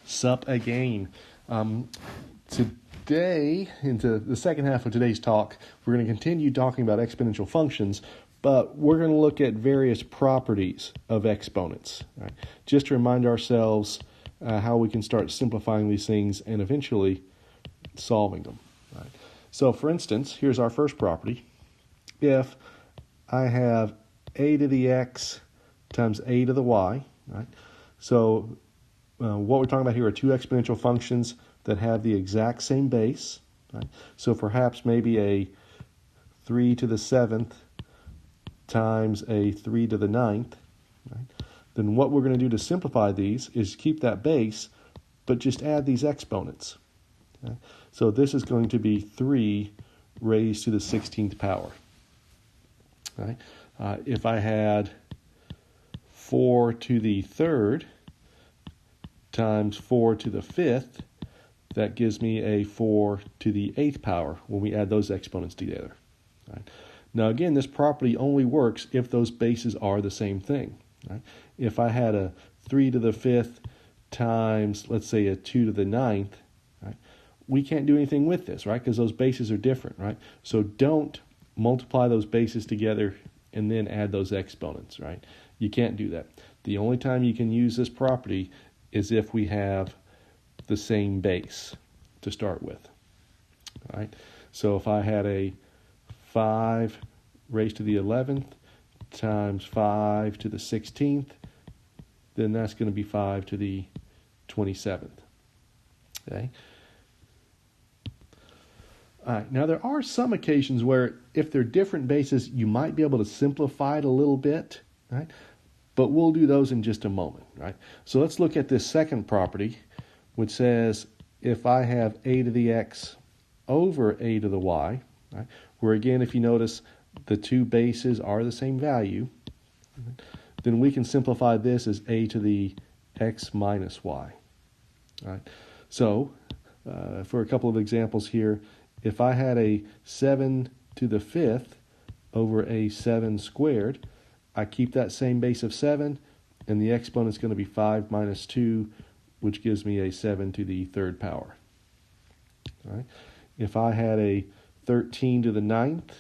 Sup again. Today, into the second half of today's talk, we're going to continue talking about exponential functions, but we're going to look at various properties of exponents, right? Just to remind ourselves how we can start simplifying these things and eventually solving them. Right? So, for instance, here's our first property. If I have a to the x times a to the y, right? So what we're talking about here are two exponential functions that have the exact same base. Right? So perhaps maybe a 3 to the 7th times a 3 to the 9th. Right? Then what we're going to do to simplify these is keep that base, but just add these exponents. Okay? So this is going to be 3 raised to the 16th power. Right? If I had 4 to the 3rd times 4 to the 5th, that gives me a 4 to the 8th power when we add those exponents together. Right? Now again, this property only works if those bases are the same thing. Right? If I had a 3 to the 5th times, let's say, a 2 to the 9th, right, we can't do anything with this, right? Because those bases are different, right? So don't multiply those bases together and then add those exponents, right? You can't do that. The only time you can use this property is if we have the same base to start with. All right. So if I had a 5 raised to the 11th times 5 to the 16th, then that's going to be 5 to the 27th. Okay. All right. Now there are some occasions where if they're different bases, you might be able to simplify it a little bit, right? But we'll do those in just a moment, right? So let's look at this second property, which says if I have a to the x over a to the y, right, where again, if you notice, the two bases are the same value, then we can simplify this as a to the x minus y. Right? So for a couple of examples here, if I had a 7 to the 5th over a 7 squared, I keep that same base of 7, and the exponent is going to be 5 minus 2, which gives me a 7 to the 3rd power. All right. If I had a 13 to the 9th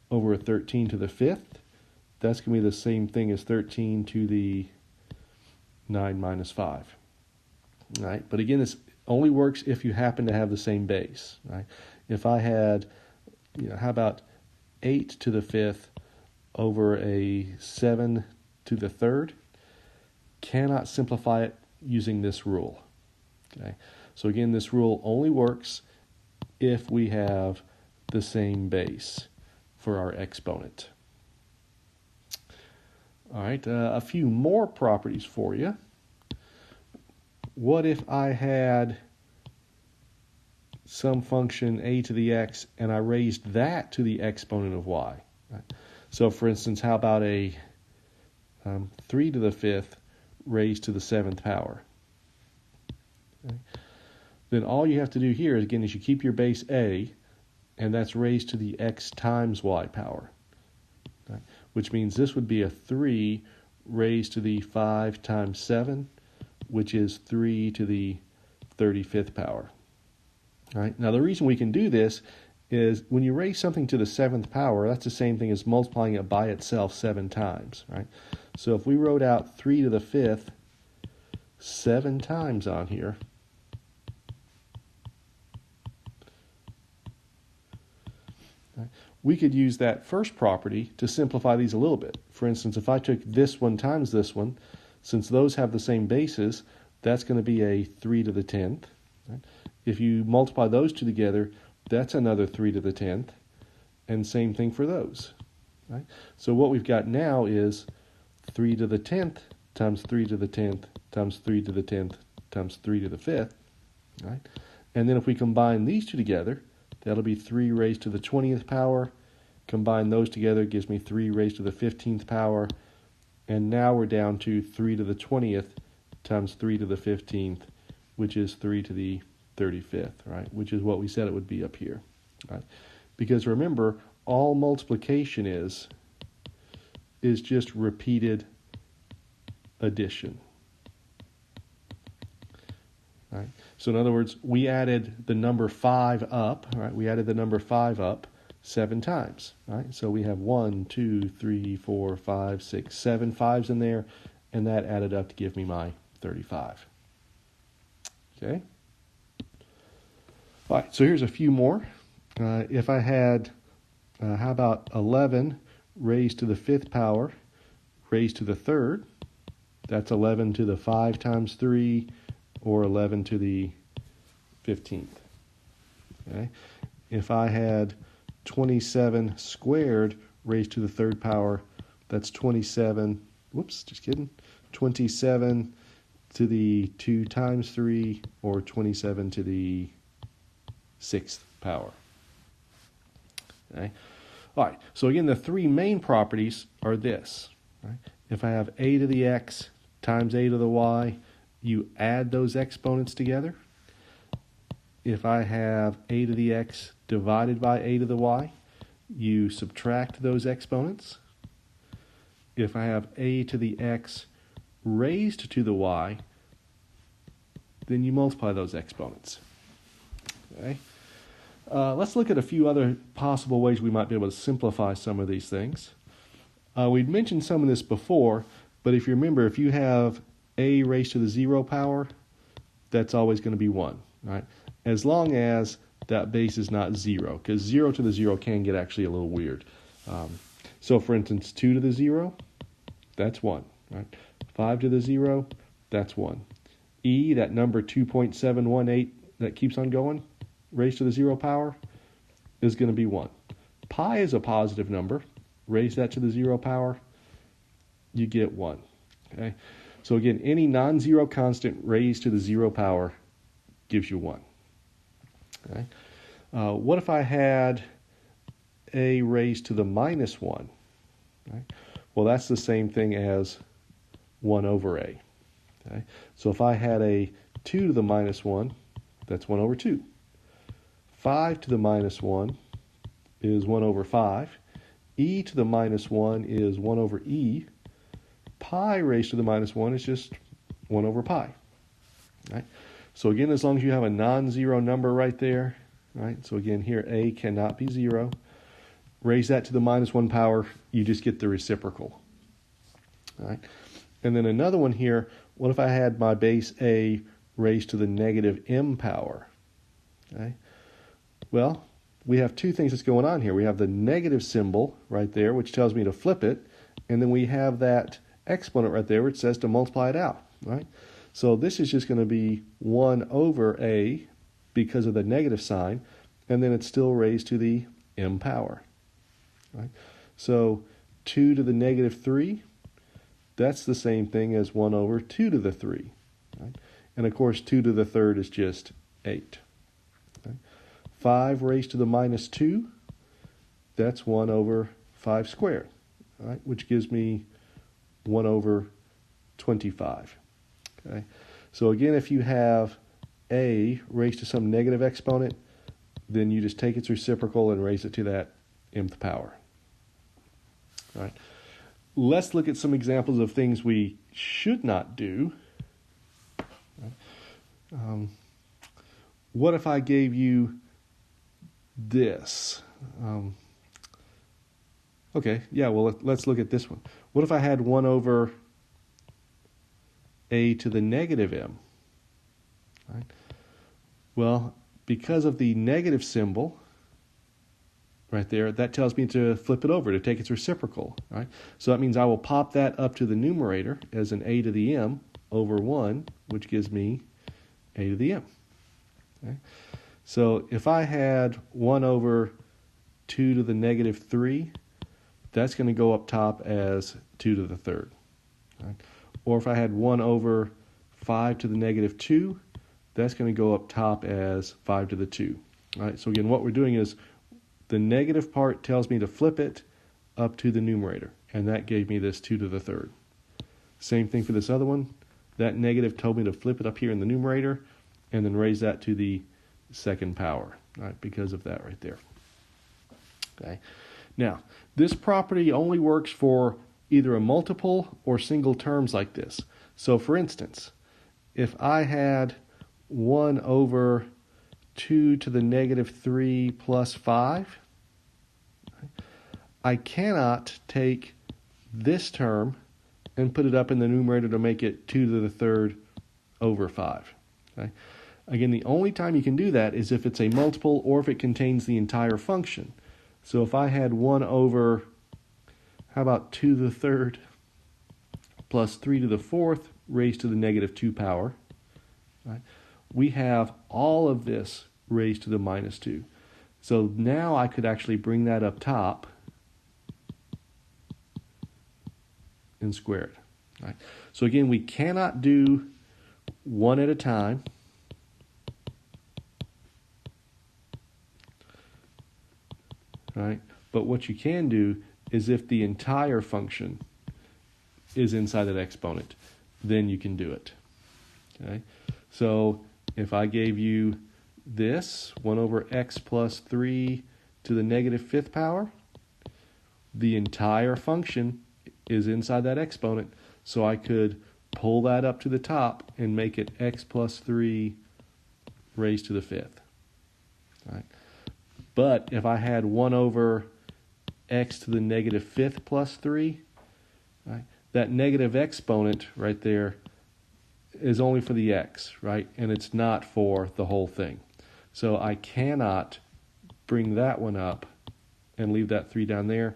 over a 13 to the 5th, that's going to be the same thing as 13 to the 9 minus 5. All right. But again, this only works if you happen to have the same base. Right. If I had, how about 8 to the 5th over a 7 to the 3rd, cannot simplify it using this rule. Okay, so again, this rule only works if we have the same base for our exponent. All right, a few more properties for you. What if I had some function a to the x and I raised that to the exponent of y? Right? So for instance, how about a 3 to the 5th raised to the 7th power? Okay. Then all you have to do here, again, is you keep your base a, and that's raised to the x times y power. Okay. Which means this would be a 3 raised to the 5 times 7, which is 3 to the 35th power. All right. Now the reason we can do this is when you raise something to the 7th power, that's the same thing as multiplying it by itself 7 times, right? So if we wrote out 3 to the 5th 7 times on here, right, we could use that first property to simplify these a little bit. For instance, if I took this one times this one, since those have the same bases, that's going to be a 3 to the 10th. Right? If you multiply those two together, that's another 3 to the 10th, and same thing for those. Right? So what we've got now is 3 to the 10th times 3 to the 10th times 3 to the 10th times 3 to the 5th. Right? And then if we combine these two together, that'll be 3 raised to the 20th power. Combine those together gives me 3 raised to the 15th power. And now we're down to 3 to the 20th times 3 to the 15th, which is 3 to the 35th, right? Which is what we said it would be up here, right? Because remember, all multiplication is just repeated addition. Right? So in other words, we added the number 5 up, right? We added the number 5 up 7 times, right? So we have 1, 2, 3, 4, 5, 6, 7 5s in there, and that added up to give me my 35. Okay? All right, so here's a few more. If I had, how about 11 raised to the 5th power raised to the 3rd? That's 11 to the 5 times 3, or 11 to the 15th. Okay? If I had 27 squared raised to the 3rd power, that's 27, whoops, just kidding, 27 to the 2 times 3, or 27 to the 6th power. Okay? All right, so again, the 3 main properties are this. Right? If I have a to the x times a to the y, you add those exponents together. If I have a to the x divided by a to the y, you subtract those exponents. If I have a to the x raised to the y, then you multiply those exponents. Okay? Let's look at a few other possible ways we might be able to simplify some of these things. We'd mentioned some of this before, but if you remember, if you have a raised to the 0 power, that's always going to be 1, right? As long as that base is not 0, because 0 to the 0 can get actually a little weird. So for instance, 2 to the 0, that's 1, right? 5 to the 0, that's 1. E, that number 2.718 that keeps on going, raised to the 0 power, is going to be 1. Pi is a positive number. Raise that to the 0 power, you get 1. Okay? So again, any non-zero constant raised to the 0 power gives you 1. Okay? What if I had a raised to the minus 1? Okay? Well, that's the same thing as 1 over a. Okay? So if I had a 2 to the minus 1, that's 1 over 2. 5 to the minus 1 is 1 over 5. E to the minus 1 is 1 over e. Pi raised to the minus 1 is just 1 over pi. Right? So again, as long as you have a non-zero number right there, right? So again, here a cannot be 0. Raise that to the minus 1 power, you just get the reciprocal. Right? And then another one here, what if I had my base a raised to the negative m power? Okay? Well, we have two things that's going on here. We have the negative symbol right there, which tells me to flip it, and then we have that exponent right there, which says to multiply it out, right? So this is just going to be 1 over a because of the negative sign, and then it's still raised to the m power, right? So 2 to the negative 3, that's the same thing as 1 over 2 to the 3, right? And of course, 2 to the 3rd is just 8. 5 raised to the minus 2, that's 1 over 5 squared, right? Which gives me 1 over 25. Okay? So again, if you have a raised to some negative exponent, then you just take its reciprocal and raise it to that mth power. All right? Let's look at some examples of things we should not do. What if I gave you this? Okay, yeah, well, let's look at this one. What if I had 1 over a to the negative m? Right? Well, because of the negative symbol right there, that tells me to flip it over, to take its reciprocal. Right? So that means I will pop that up to the numerator as an a to the m over 1, which gives me a to the m. Okay? So if I had 1 over 2 to the negative 3, that's going to go up top as 2 to the 3rd. Right? Or if I had 1 over 5 to the negative 2, that's going to go up top as 5 to the 2. Right? So again, what we're doing is the negative part tells me to flip it up to the numerator, and that gave me this 2 to the 3rd. Same thing for this other one. That negative told me to flip it up here in the numerator and then raise that to the 2nd power, right? Because of that right there. Okay. Now, this property only works for either a multiple or single terms like this. So for instance, if I had 1 over 2 to the negative 3 plus 5. I cannot take this term and put it up in the numerator to make it 2 to the third over 5. Okay? Again, the only time you can do that is if it's a multiple or if it contains the entire function. So if I had 1 over, how about 2 to the third plus 3 to the fourth raised to the negative 2 power, right? We have all of this raised to the minus 2. So now I could actually bring that up top and square it. Right? So again, we cannot do one at a time. Right? But what you can do is if the entire function is inside that exponent, then you can do it. Okay? So if I gave you this, 1 over x plus 3 to the negative 5th power, the entire function is inside that exponent, so I could pull that up to the top and make it x plus 3 raised to the 5th. Right? But if I had 1 over x to the negative 5th plus 3, right, that negative exponent right there is only for the x, right? And it's not for the whole thing. So I cannot bring that one up and leave that 3 down there.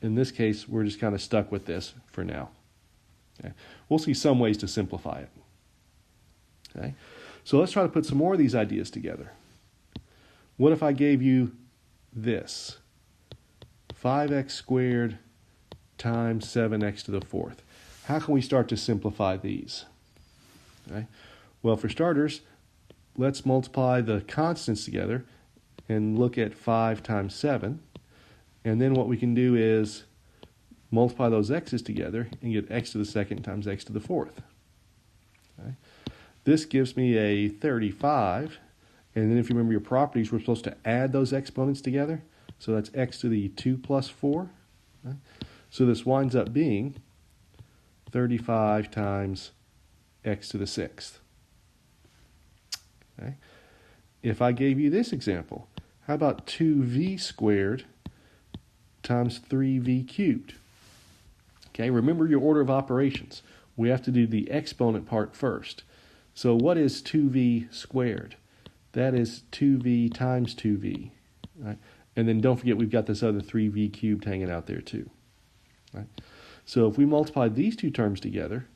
In this case, we're just kind of stuck with this for now. Okay? We'll see some ways to simplify it. Okay? So let's try to put some more of these ideas together. What if I gave you this? 5x squared times 7x to the fourth. How can we start to simplify these? Okay? Well, for starters, let's multiply the constants together and look at 5 times 7. And then what we can do is multiply those x's together and get x to the second times x to the fourth. Okay? This gives me a 35. And then if you remember your properties, we're supposed to add those exponents together. So that's x to the 2 plus 4. Right? So this winds up being 35 times x to the 6th. Okay? If I gave you this example, how about 2v squared times 3v cubed? Okay, remember your order of operations. We have to do the exponent part first. So what is 2v squared? That is 2v times 2v. Right? And then don't forget we've got this other 3v cubed hanging out there too. Right? So if we multiply these two terms together,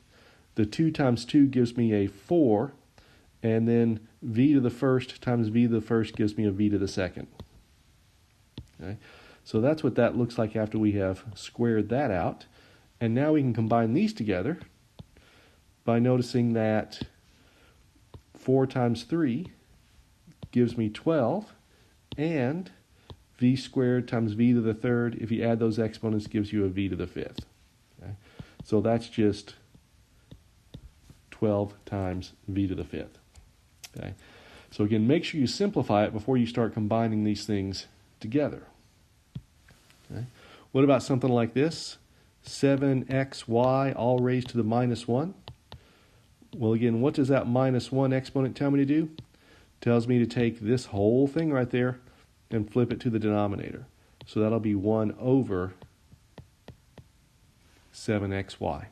the 2 times 2 gives me a 4, and then v to the first times v to the first gives me a v to the second. Okay? So that's what that looks like after we have squared that out. And now we can combine these together by noticing that 4 times 3 gives me 12, and v squared times v to the third, if you add those exponents, gives you a v to the 5th. Okay? So that's just 12 times v to the 5th. Okay? So again, make sure you simplify it before you start combining these things together. Okay? What about something like this? 7xy all raised to the minus 1. Well, again, what does that minus 1 exponent tell me to do? It tells me to take this whole thing right there and flip it to the denominator. So that'll be 1 over 7xy.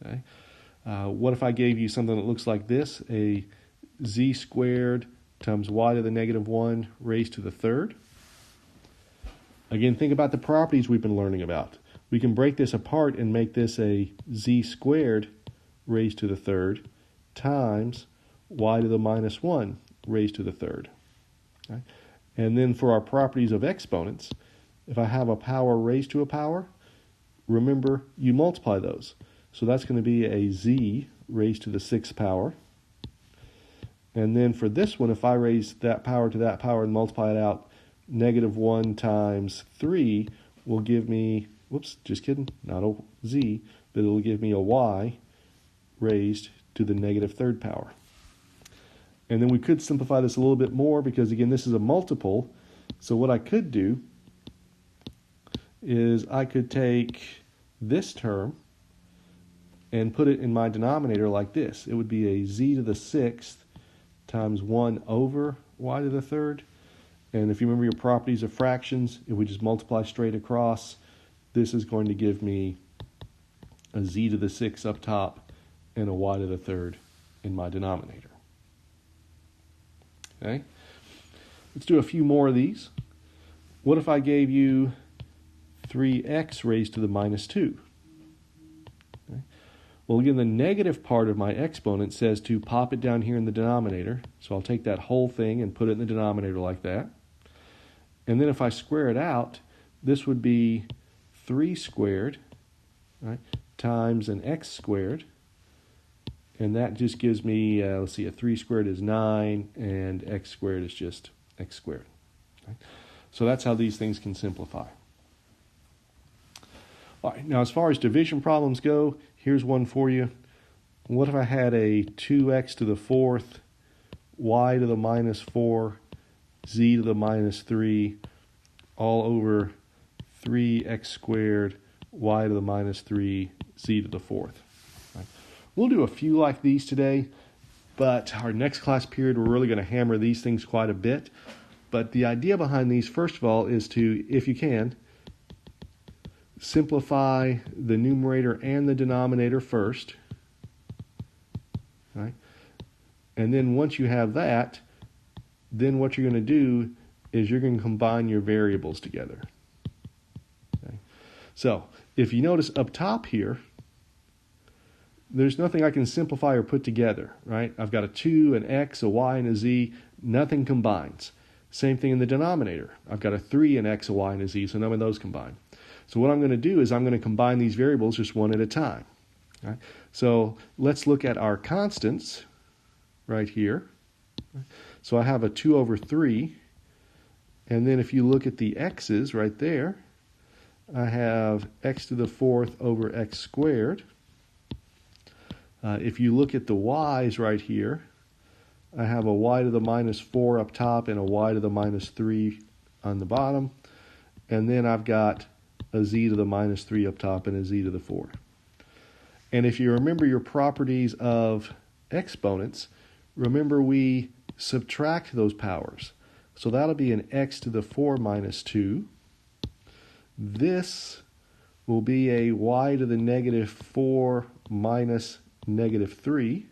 Okay? What if I gave you something that looks like this? A z squared times y to the negative 1 raised to the third. Again, think about the properties we've been learning about. We can break this apart and make this a z squared raised to the third times y to the minus 1 raised to the third. Okay? And then for our properties of exponents, if I have a power raised to a power, remember you multiply those. So that's going to be a z raised to the 6th power. And then for this one, if I raise that power to that power and multiply it out, negative 1 times 3 will give me, whoops, just kidding, not a z, but it'll give me a y raised to the negative 3rd power. And then we could simplify this a little bit more because, again, this is a multiple. So what I could do is I could take this term and put it in my denominator like this. It would be a z to the 6th times 1 over y to the 3rd. And if you remember your properties of fractions, if we just multiply straight across, this is going to give me a z to the 6th up top and a y to the 3rd in my denominator. Okay? Let's do a few more of these. What if I gave you 3x raised to the minus 2? Okay. Well, again, the negative part of my exponent says to pop it down here in the denominator. So I'll take that whole thing and put it in the denominator like that. And then if I square it out, this would be 3 squared, right, times an x squared. And that just gives me, let's see, a 3 squared is 9, and x squared is just x squared. Okay. So that's how these things can simplify. All right, now as far as division problems go, here's one for you. What if I had a 2x to the 4th, y to the minus 4, z to the minus 3, all over 3x squared, y to the minus 3, z to the 4th. Right. We'll do a few like these today, but our next class period, we're really going to hammer these things quite a bit. But the idea behind these, first of all, is to, if you can, simplify the numerator and the denominator first. Right? And then once you have that, then what you're going to do is you're going to combine your variables together. Okay? So if you notice up top here, there's nothing I can simplify or put together. Right? I've got a 2, an x, a y, and a z. Nothing combines. Same thing in the denominator. I've got a 3, an x, a y, and a z, so none of those combine. So what I'm going to do is I'm going to combine these variables just one at a time. Okay? So let's look at our constants right here. So I have a 2 over 3, and then if you look at the x's right there, I have x to the 4th over x squared. If you look at the y's right here, I have a y to the minus 4 up top and a y to the minus 3 on the bottom. And then I've got a z to the minus 3 up top and a z to the 4. And if you remember your properties of exponents, remember we subtract those powers. So that'll be an x to the 4 minus 2. This will be a y to the negative 4 minus negative 3.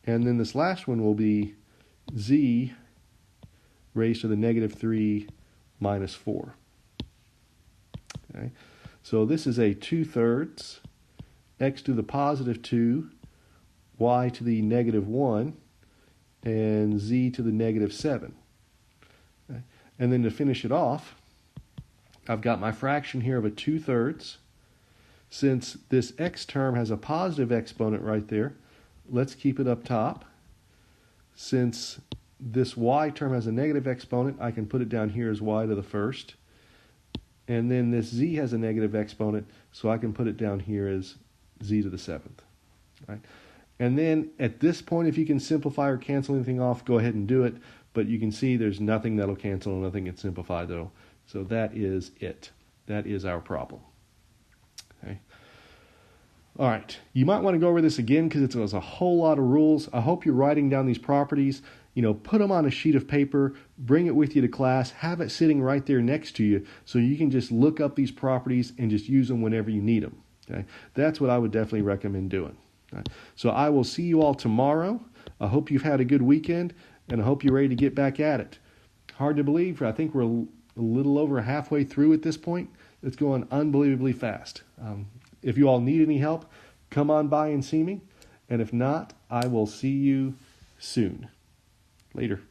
And then this last one will be z raised to the negative 3 minus 4. Okay? So this is a 2/3 x to the positive 2, y to the negative 1, and z to the negative 7. Okay? And then to finish it off, I've got my fraction here of a 2/3. Since this x term has a positive exponent right there, let's keep it up top. Since this y term has a negative exponent, I can put it down here as y to the 1st. And then this z has a negative exponent, so I can put it down here as z to the 7th. Right? And then at this point, if you can simplify or cancel anything off, go ahead and do it. But you can see there's nothing that'll cancel and nothing gets simplified though. So that is it. That is our problem. Okay. All right, you might want to go over this again because it was a whole lot of rules. I hope you're writing down these properties. Put them on a sheet of paper, bring it with you to class, have it sitting right there next to you so you can just look up these properties and just use them whenever you need them. Okay? That's what I would definitely recommend doing. Right? So I will see you all tomorrow. I hope you've had a good weekend, and I hope you're ready to get back at it. Hard to believe, I think we're a little over halfway through at this point. It's going unbelievably fast. If you all need any help, come on by and see me. And if not, I will see you soon. Later.